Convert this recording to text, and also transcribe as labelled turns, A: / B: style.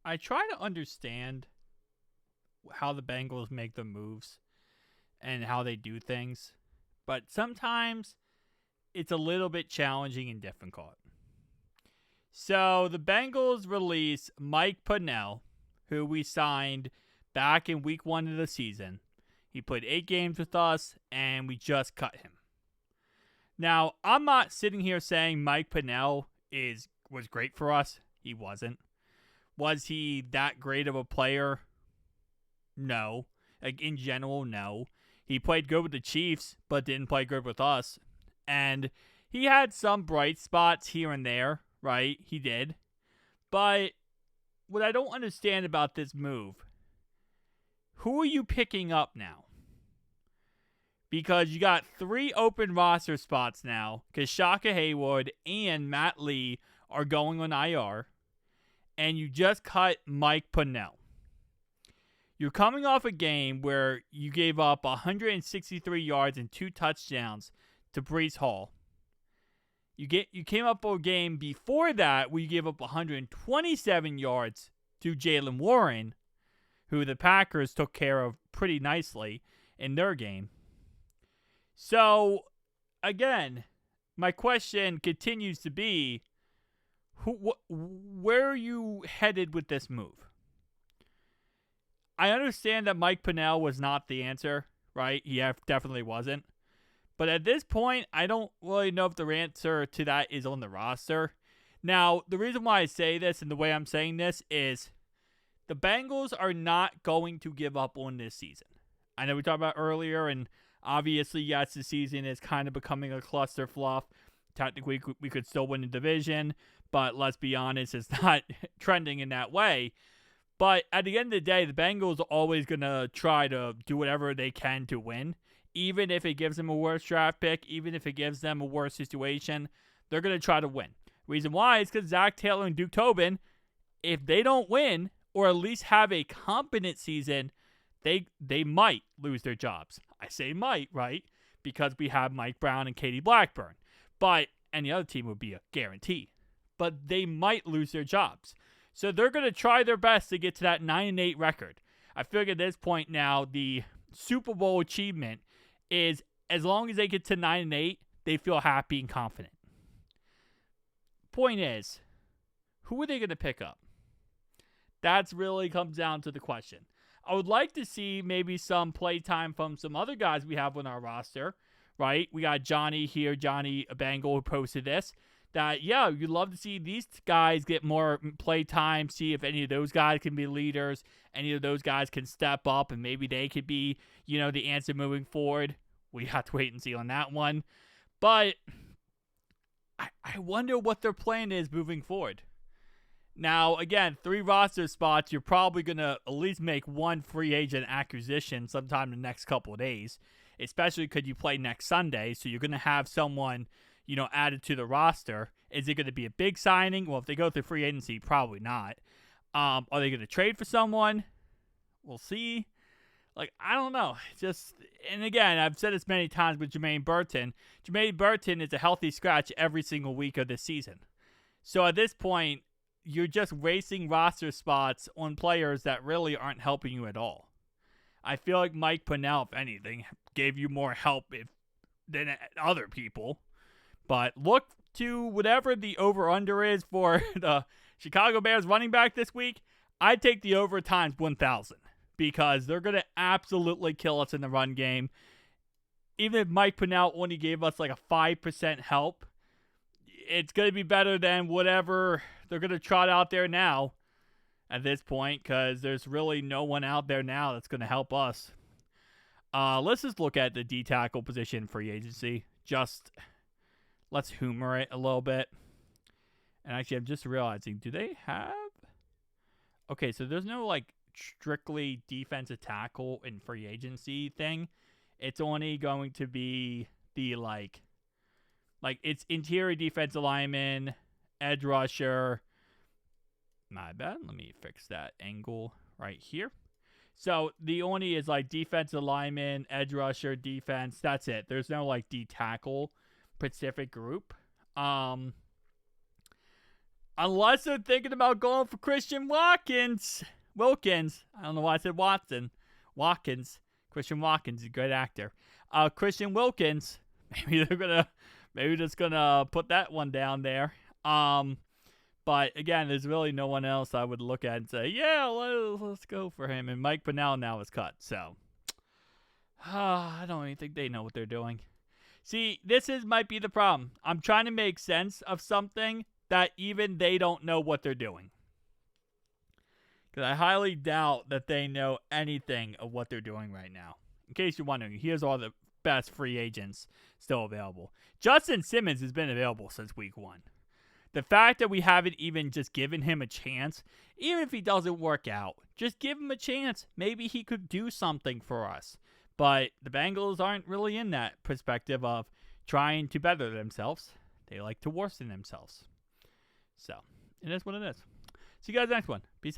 A: I try to understand how the Bengals make the moves and how they do things, but sometimes it's a little bit challenging and difficult. So the Bengals release Mike Pennel, who we signed back in week 1 of the season. He played 8 games with us, and we just cut him. Now, I'm not sitting here saying Mike Pennel was great for us. He wasn't. Was he that great of a player? No. Like, in general, no. He played good with the Chiefs, but didn't play good with us. And he had some bright spots here and there, right? He did. But what I don't understand about this move, who are you picking up now? Because you got 3 open roster spots now, because Shaka Haywood and Matt Lee are going on IR, and you just cut Mike Pennel. You're coming off a game where you gave up 163 yards and 2 touchdowns to Breece Hall. You came up a game before that where you gave up 127 yards to Jaylen Warren, who the Packers took care of pretty nicely in their game. So, again, my question continues to be, where are you headed with this move? I understand that Mike Pennel was not the answer, right? He definitely wasn't. But at this point, I don't really know if the answer to that is on the roster. Now, the reason why I say this and the way I'm saying this is the Bengals are not going to give up on this season. I know we talked about earlier, and obviously, yes, the season is kind of becoming a cluster fluff. Technically, we could still win the division, but let's be honest, it's not trending in that way. But at the end of the day, the Bengals are always going to try to do whatever they can to win. Even if it gives them a worse draft pick, even if it gives them a worse situation, they're going to try to win. Reason why is because Zach Taylor and Duke Tobin, if they don't win, or at least have a competent season, they might lose their jobs. I say might, right? Because we have Mike Brown and Katie Blackburn. But any other team would be a guarantee. But they might lose their jobs. So they're going to try their best to get to that 9-8 record. I feel like at this point now, the Super Bowl achievement is as long as they get to 9-8, they feel happy and confident. Point is, who are they going to pick up? That's really comes down to the question. I would like to see maybe some play time from some other guys we have on our roster, right? We got Johnny here, Johnny Bengal, who posted this. That, yeah, you'd love to see these guys get more play time, see if any of those guys can be leaders, any of those guys can step up, and maybe they could be, the answer moving forward. We have to wait and see on that one. But I wonder what their plan is moving forward. Now, again, 3 roster spots, you're probably going to at least make 1 free agent acquisition sometime in the next couple of days, especially because you play next Sunday, so you're going to have someone added to the roster. Is it going to be a big signing? Well, if they go through free agency, probably not. Are they going to trade for someone? We'll see. I don't know. And again, I've said this many times with Jermaine Burton. Jermaine Burton is a healthy scratch every single week of this season. So at this point, you're just wasting roster spots on players that really aren't helping you at all. I feel like Mike Pennel, if anything, gave you more help than other people. But look to whatever the over-under is for the Chicago Bears running back this week. I'd take the over times 1,000 because they're going to absolutely kill us in the run game. Even if Mike Pennel only gave us like a 5% help, it's going to be better than whatever they're going to trot out there now at this point because there's really no one out there now that's going to help us. Let's just look at the D-tackle position free agency. Let's humor it a little bit. And actually, I'm just realizing, do they have... Okay, so there's no, strictly defensive tackle in free agency thing. It's only going to be the, it's interior defensive lineman, edge rusher. My bad. Let me fix that angle right here. So the only is, defensive lineman, edge rusher, defense. That's it. There's no, D-tackle Pacific group. Unless they're thinking about going for Christian Wilkins. I don't know why I said Watson. Watkins. Christian Watkins is a great actor. Christian Wilkins. Maybe they're just gonna put that one down there. But again, there's really no one else I would look at and say, yeah, let's go for him. And Mike Pennel now is cut, so I don't even think they know what they're doing. See, might be the problem. I'm trying to make sense of something that even they don't know what they're doing. Because I highly doubt that they know anything of what they're doing right now. In case you're wondering, here's all the best free agents still available. Justin Simmons has been available since week 1. The fact that we haven't even just given him a chance, even if he doesn't work out, just give him a chance. Maybe he could do something for us. But the Bengals aren't really in that perspective of trying to better themselves. They like to worsen themselves. So, it is what it is. See you guys next one. Peace out.